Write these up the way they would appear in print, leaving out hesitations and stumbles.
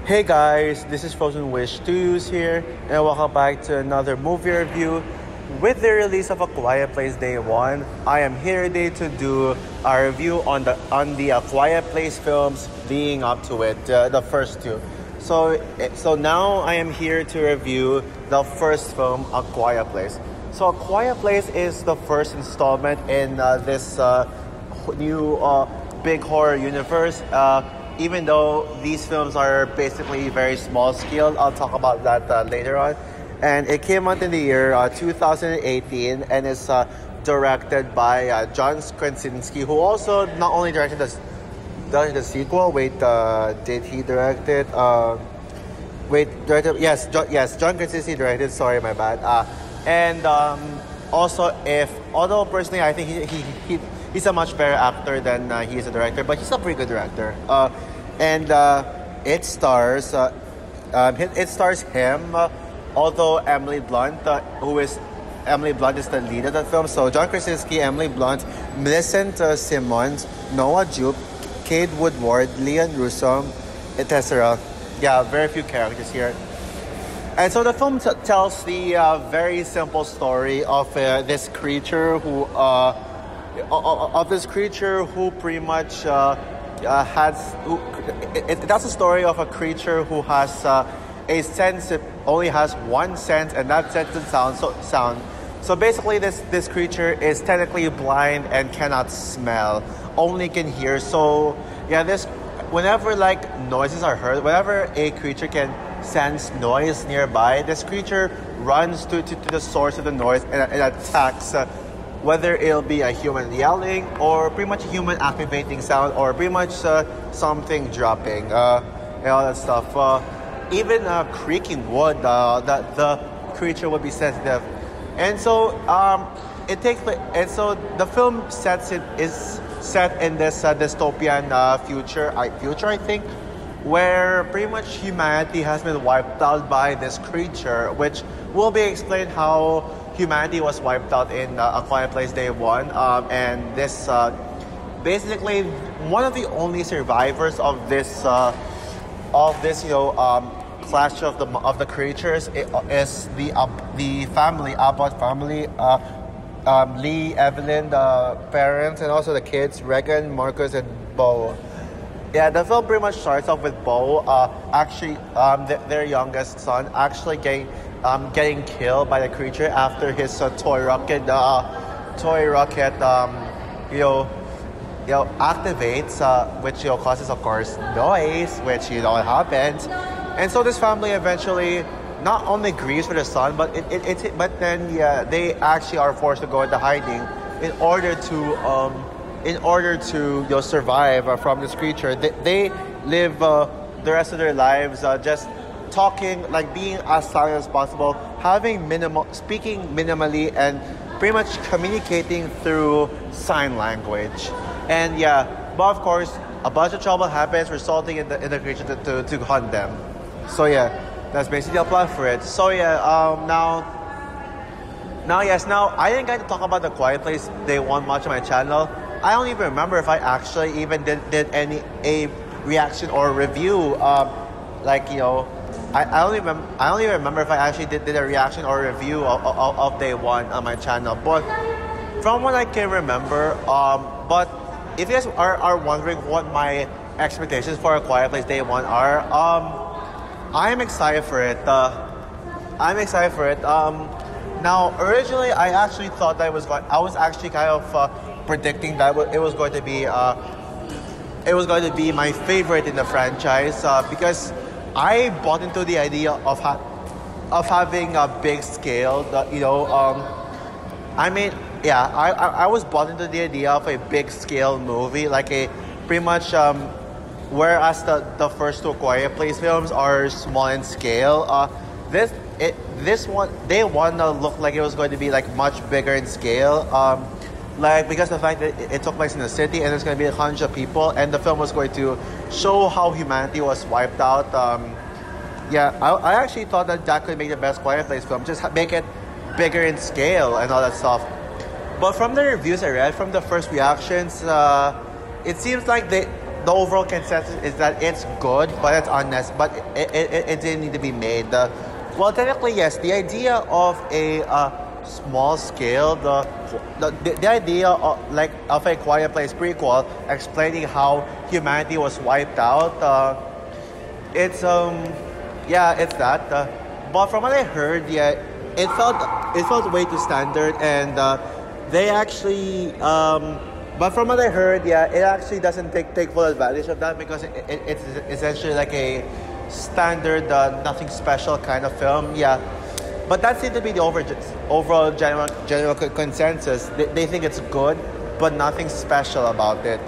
Hey guys, this is Frozen Wish Studios here, and welcome back to another movie review. With the release of A Quiet Place Day 1, I am here today to do a review on the A Quiet Place films leading up to it, the first two. So now I am here to review the first film, A Quiet Place. So A Quiet Place is the first installment in this new big horror universe. Even though these films are basically very small scale, I'll talk about that later on. And it came out in the year 2018 and is directed by John Krasinski, who also not only directed the sequel. Wait, did he direct it? Yes, John Krasinski directed. Sorry, my bad. And also, although personally I think he's a much better actor than he is a director, but he's a pretty good director. And it stars him, although Emily Blunt, Emily Blunt is the lead of the film. So John Krasinski, Emily Blunt, Millicent Simmons, Noah Jupe, Kate Woodward, Leon Russo, etc. Yeah, very few characters here. And so the film tells the very simple story of this creature who pretty much that's a story of a creature who has a sense, only has one sense, and that sense is sound. So basically this creature is technically blind and cannot smell, only can hear. So yeah, whenever like noises are heard, whenever a creature can sense noise nearby, this creature runs to the source of the noise and attacks, whether it'll be a human yelling or pretty much a human activating sound or pretty much something dropping, and all that stuff. Even creaking wood, the creature would be sensitive. And so the film is set in this dystopian future, I think, where pretty much humanity has been wiped out by this creature, which will be explained how humanity was wiped out in A Quiet Place Day 1. And this basically one of the only survivors of this clash of the creatures is the family, Abbott family, Lee, Evelyn, the parents, and also the kids, Regan, Marcus, and Bo. Yeah, the film pretty much starts off with Bo, their youngest son, actually getting killed by the creature after his toy rocket activates, which causes, of course, noise, which happens. And so this family eventually not only grieves for the son, but they actually are forced to go into hiding in order to survive from this creature. They live the rest of their lives just talking, like being as silent as possible, speaking minimally, and pretty much communicating through sign language. And yeah, but of course, a bunch of trouble happens, resulting in the creature to hunt them. So yeah, that's basically the plot for it. So yeah, now I didn't get to talk about The Quiet Place Day 1 much on my channel. I don't even remember if I actually even did a reaction or review. I don't even remember if I actually did a reaction or review of Day 1 on my channel. But from what I can remember, but if you guys are wondering what my expectations for A Quiet Place Day 1 are, I'm excited for it. Now, originally, I actually thought that I was actually kind of predicting that it was going to be my favorite in the franchise, because I bought into the idea of having a big scale. I was bought into the idea of a big scale movie, like a pretty much. Whereas the first two Quiet Place films are small in scale, this one Day 1 looked like it was going to be like much bigger in scale. Because of the fact that it took place in the city and there's going to be hundreds of people, and the film was going to show how humanity was wiped out. I actually thought that could make the best Quiet Place film, just make it bigger in scale and all that stuff. But from the reviews I read, from the first reactions, it seems like the overall consensus is that it's good, but it's unnecessary. But it didn't need to be made. Well, technically, yes. The idea of a small scale, the idea of of a Quiet Place prequel explaining how humanity was wiped out. It's yeah, it's that. But from what I heard, yeah, it felt way too standard, and they actually. But from what I heard, yeah, it actually doesn't take full advantage of that because it's essentially like a standard, nothing special kind of film. Yeah, but that seemed to be the overall general consensus. They think it's good, but nothing special about it.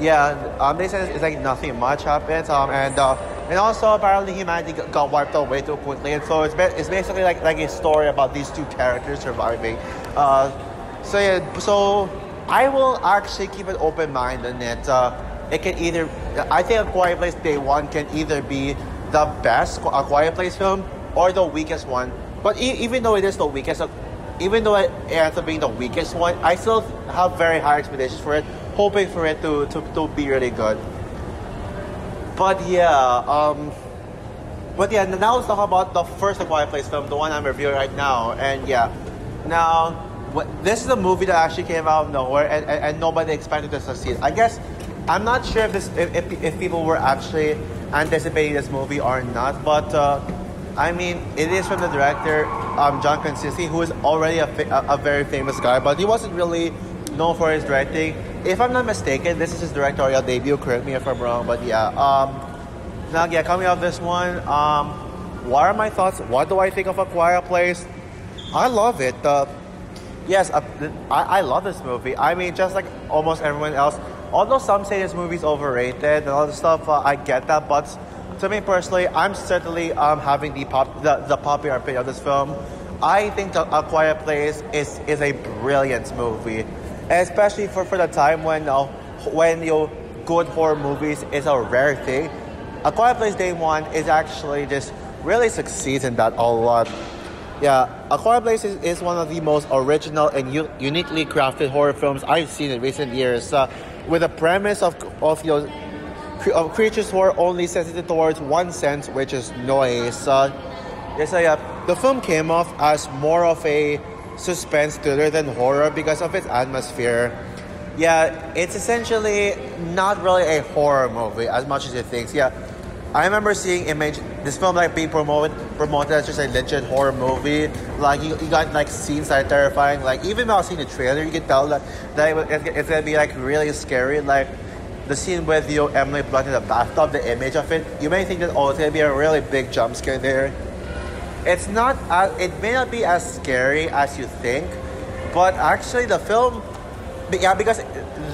Yeah, they said it's like nothing much happens. And also apparently humanity got wiped out way too quickly, and so it's basically like a story about these two characters surviving. So yeah, so I will actually keep an open mind on it. It can either, I think A Quiet Place Day One can either be the best A Quiet Place film or the weakest one. But even though it is the weakest, even though it ends up being the weakest one, I still have very high expectations for it, hoping for it to be really good. But yeah, now let's talk about the first A Quiet Place film, the one I'm reviewing right now. And yeah, now this is a movie that actually came out of nowhere, and nobody expected to succeed. I guess I'm not sure if people were actually anticipating this movie or not, but I mean, it is from the director John Krasinski, who is already a very famous guy, but he wasn't really known for his directing. If I'm not mistaken, this is his directorial debut. Correct me if I'm wrong, but yeah. Now, yeah, coming off this one, what are my thoughts? What do I think of A Quiet Place? I love it. Yes, I love this movie. I mean, just like almost everyone else, although some say this movie's overrated and all this stuff, I get that. But to me personally, I'm certainly having the popular opinion of this film. I think A Quiet Place is a brilliant movie, especially for the time when good horror movies is a rare thing. A Quiet Place Day One is actually just really succeeds in that a lot. Yeah, A Quiet Place is one of the most original and uniquely crafted horror films I've seen in recent years, with a premise of creatures who are only sensitive towards one sense, which is noise. The film came off as more of a suspense thriller than horror because of its atmosphere. Yeah, it's essentially not really a horror movie as much as it thinks. Yeah, I remember seeing this film like being promoted as just a legit horror movie. Like you got like scenes that are terrifying. Like even while seeing the trailer, you can tell that it's gonna be like really scary. Like the scene with Emily Blunt in the bathtub, the image of it, you may think that it's gonna be a really big jump scare there. It's not. It may not be as scary as you think, but actually the film, yeah, because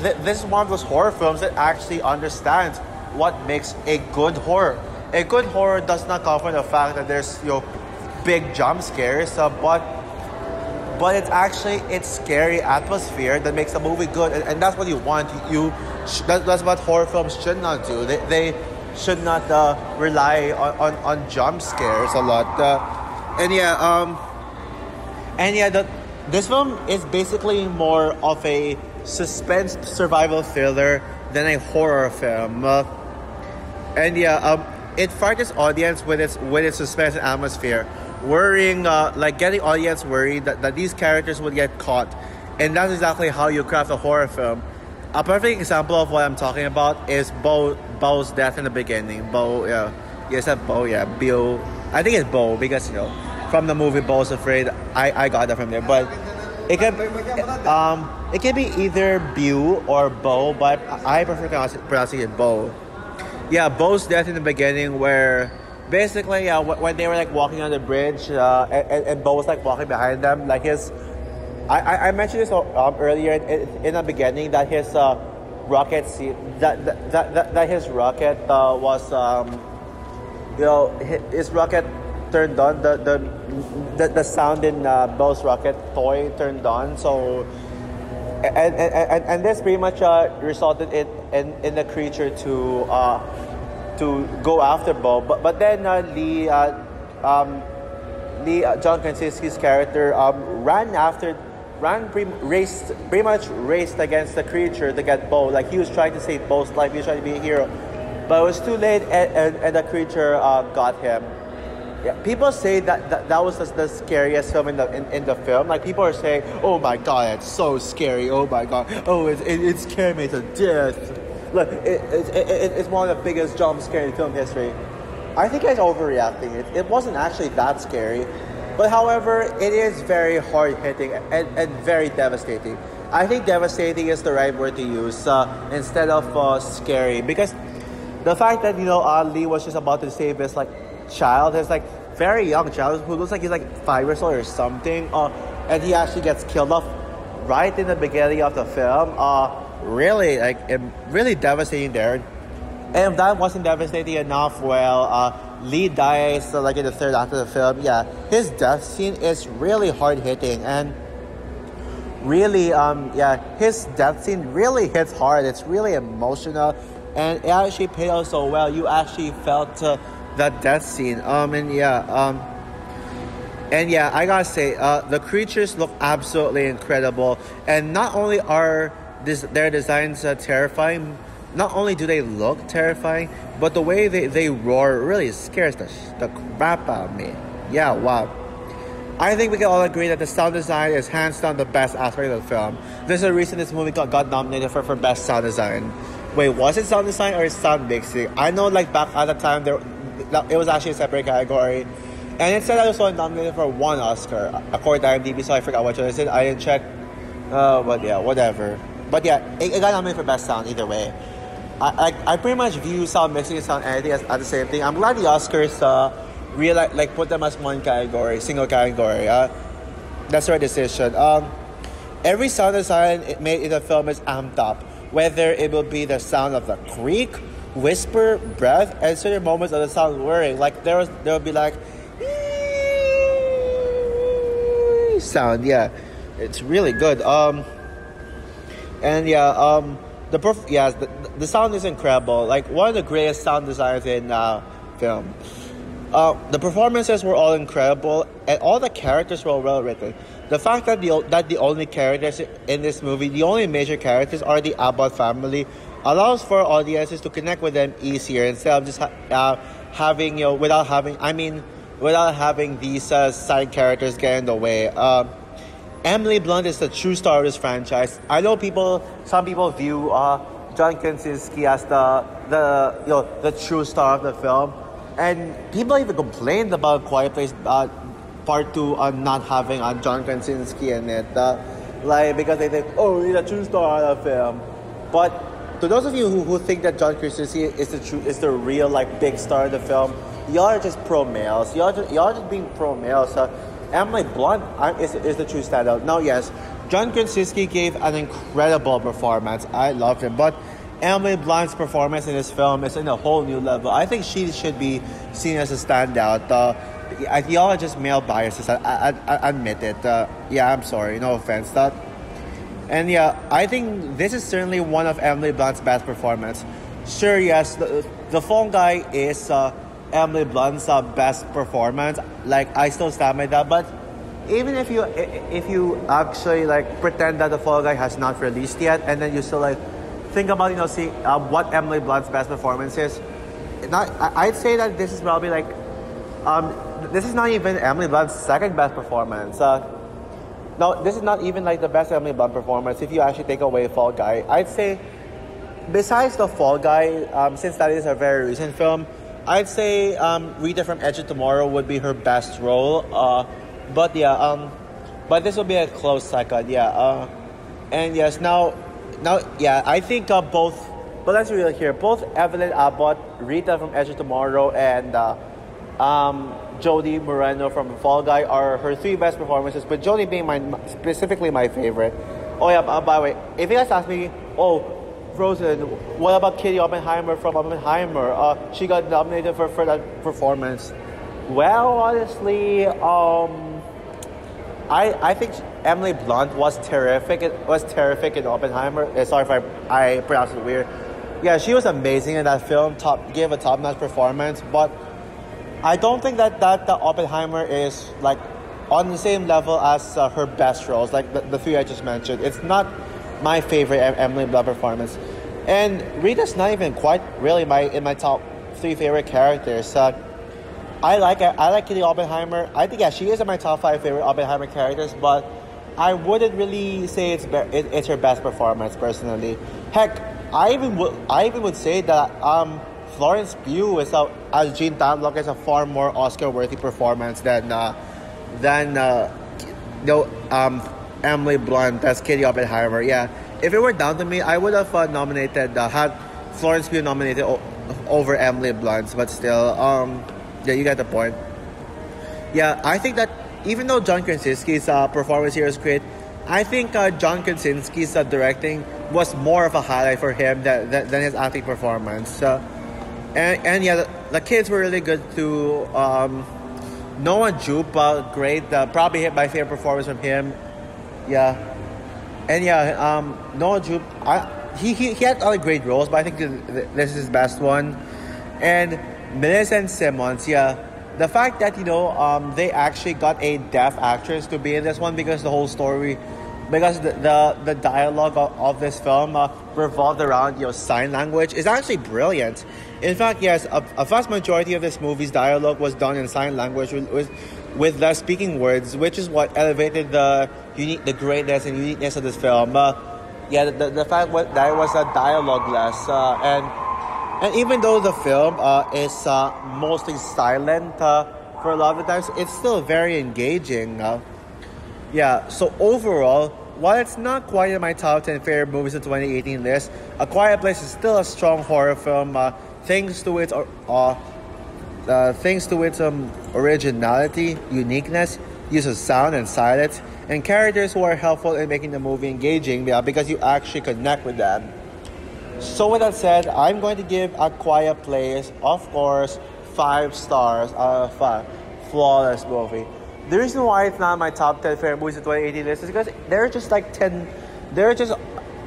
this is one of those horror films that actually understands what makes a good horror. A good horror does not come from the fact that there's big jump scares, but it's scary atmosphere that makes the movie good, and that's what you want. That's what horror films should not do. They should not rely on jump scares a lot. This film is basically more of a suspense survival thriller than a horror film. It frightens audience with its suspense and atmosphere, worrying, getting audience worried that these characters would get caught, and that's exactly how you craft a horror film. A perfect example of what I'm talking about is Bo's death in the beginning. Bo, yeah, yes, that Bo, yeah, Bill. I think it's Bo because from the movie Bo's Afraid. I got that from there, but it can be either Bew or Bo, but I prefer pronouncing it Bo. Yeah, Bo's death in the beginning, where basically, when they were like walking on the bridge, and Bo was like walking behind them, like his. I mentioned this earlier in the beginning that his rocket that his rocket was his rocket turned on, the sound in Bo's rocket toy turned on, so and this pretty much resulted in the creature to go after Bo, but then John Krasinski's character ran raced pretty much raced against the creature to get Bo. Like he was trying to save Bo's life. He was trying to be a hero, but it was too late, and the creature got him. Yeah, people say that was the scariest film in the film. Like people are saying, "Oh my god, it's so scary! Oh my god, oh it scared me to death." Look, it's one of the biggest jump scares in film history. I think it's overreacting. It wasn't actually that scary, but however, it is very hard hitting and very devastating. I think devastating is the right word to use instead of scary, because the fact that Lee was just about to save his child, his very young child who looks like he's 5 years old or something, and he actually gets killed off right in the beginning of the film. Really really devastating there. And if that wasn't devastating enough, well, Lee dies in the third act of the film. Yeah, his death scene is really hard hitting, and really his death scene really hits hard. It's really emotional, and it actually paid out so well. You actually felt that death scene. And I gotta say, the creatures look absolutely incredible, and not only are their designs terrifying, not only do they look terrifying, but the way they roar really scares the crap out of me. Yeah, wow. I think we can all agree that the sound design is hands down the best aspect of the film. There's a reason this movie got nominated for best sound design. Wait, was it sound design or sound mixing? I know back at the time it was actually a separate category, and it said I was only nominated for 1 Oscar according to IMDb, so I forgot what it said. I didn't check, but yeah, whatever. But yeah, it got nominated for best sound either way. I pretty much view sound mixing and sound editing as the same thing. I'm glad the Oscars really put them as one category, single category. That's the right decision. Every sound design made in the film is amped up, whether it will be the sound of the creak, whisper, breath, and certain moments of the sound whirring. There will be sound. Yeah, it's really good. The sound is incredible. One of the greatest sound designs in film. The performances were all incredible, and all the characters were well written. The fact that the only characters in this movie, the only major characters, are the Abbott family, allows for audiences to connect with them easier instead of just having without having these side characters get in the way. Emily Blunt is the true star of this franchise. I know some people view John Krasinski as the true star of the film, and people even complained about Quiet Place Part 2 not having John Krasinski in it, because they think, oh, he's the true star of the film. But to those of you who think that John Krasinski is the real big star of the film, y'all are just pro males. Y'all just being pro males. Emily Blunt is the true standout. Now, yes, John Krasinski gave an incredible performance. I loved him, but Emily Blunt's performance in this film is in a whole new level. I think she should be seen as a standout. Y'all are just male biases. I admit it. I'm sorry. No offense. And yeah, I think this is certainly one of Emily Blunt's best performance. Sure, yes, the Phone Guy is Emily Blunt's best performance. I still stand by that. But even if you actually pretend that the Fall Guy has not released yet, and then you still think about see what Emily Blunt's best performance is, I'd say that this is probably this is not even Emily Blunt's second best performance. No, this is not even the best Emily Blunt performance if you actually take away Fall Guy. I'd say besides the Fall Guy, since that is a very recent film, I'd say Rita from Edge of Tomorrow would be her best role. But this will be a close second. And yes, now, I think both. But let's be real here. Both Evelyn Abbott, Rita from Edge of Tomorrow, and Jodie Moreno from Fall Guy are her 3 best performances. But Jodie being specifically my favorite. Oh yeah. By the way, if you guys ask me, Frozen, what about Katie Oppenheimer from Oppenheimer? She got nominated for that performance. Well, honestly, I think Emily Blunt was terrific. It was terrific in Oppenheimer. Sorry if I pronounced it weird. Yeah, she was amazing in that film. Gave a top-notch performance. But I don't think that the Oppenheimer is on the same level as her best roles, like the three I just mentioned. It's not my favorite Emily Blunt performance, and Rita's not even quite really in my top three favorite characters. I like Kitty Oppenheimer. I think, yeah, she is in my top five favorite Oppenheimer characters, but I wouldn't really say it's her best performance personally. Heck, I even would say that Florence Pugh as Jean Tatlock is a far more Oscar-worthy performance than Emily Blunt as Kitty Oppenheimer. Yeah, if it were down to me, I would have had Florence Pugh nominated over Emily Blunt, but still, yeah, you get the point. Yeah, I think that even though John Krasinski's performance here is great, I think John Krasinski's directing was more of a highlight for him than his acting performance. And yeah, the kids were really good too. Noah Jupe, great. Probably my favorite performance from him. Yeah, and yeah, Noah Jupe. He had other great roles, but I think this is his best one. And Millicent Simmons, yeah. The fact that they actually got a deaf actress to be in this one, because the whole story, because the dialogue of this film revolved around sign language, is actually brilliant. In fact, yes, a vast majority of this movie's dialogue was done in sign language with less speaking words, which is what elevated the greatness and uniqueness of this film. Yeah, the fact that it was a dialogue less, and even though the film is mostly silent for a lot of the times, it's still very engaging. Yeah, so overall, while it's not quite in my top 10 favorite movies of 2018 list, A Quiet Place is still a strong horror film thanks to its originality, uniqueness, use of sound and silence, and characters who are helpful in making the movie engaging because you actually connect with them. So with that said, I'm going to give A Quiet Place, of course, 5 stars out of 5. Flawless movie. The reason why it's not my top 10 favorite movies of 2018 list is because there are just a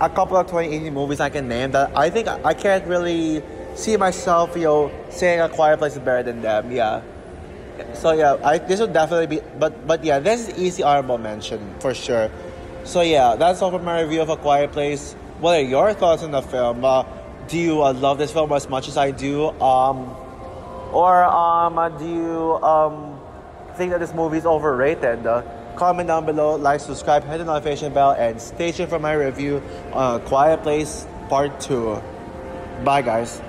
couple of 2018 movies I can name that I think I can't really see myself, saying A Quiet Place is better than them. Yeah. So yeah, this would definitely be, but yeah, this is easy honorable mention for sure. So yeah, that's all for my review of A Quiet Place. What are your thoughts on the film? Do you love this film as much as I do? Or do you think that this movie is overrated? Comment down below, like, subscribe, hit the notification bell, and stay tuned for my review on A Quiet Place Part 2. Bye, guys.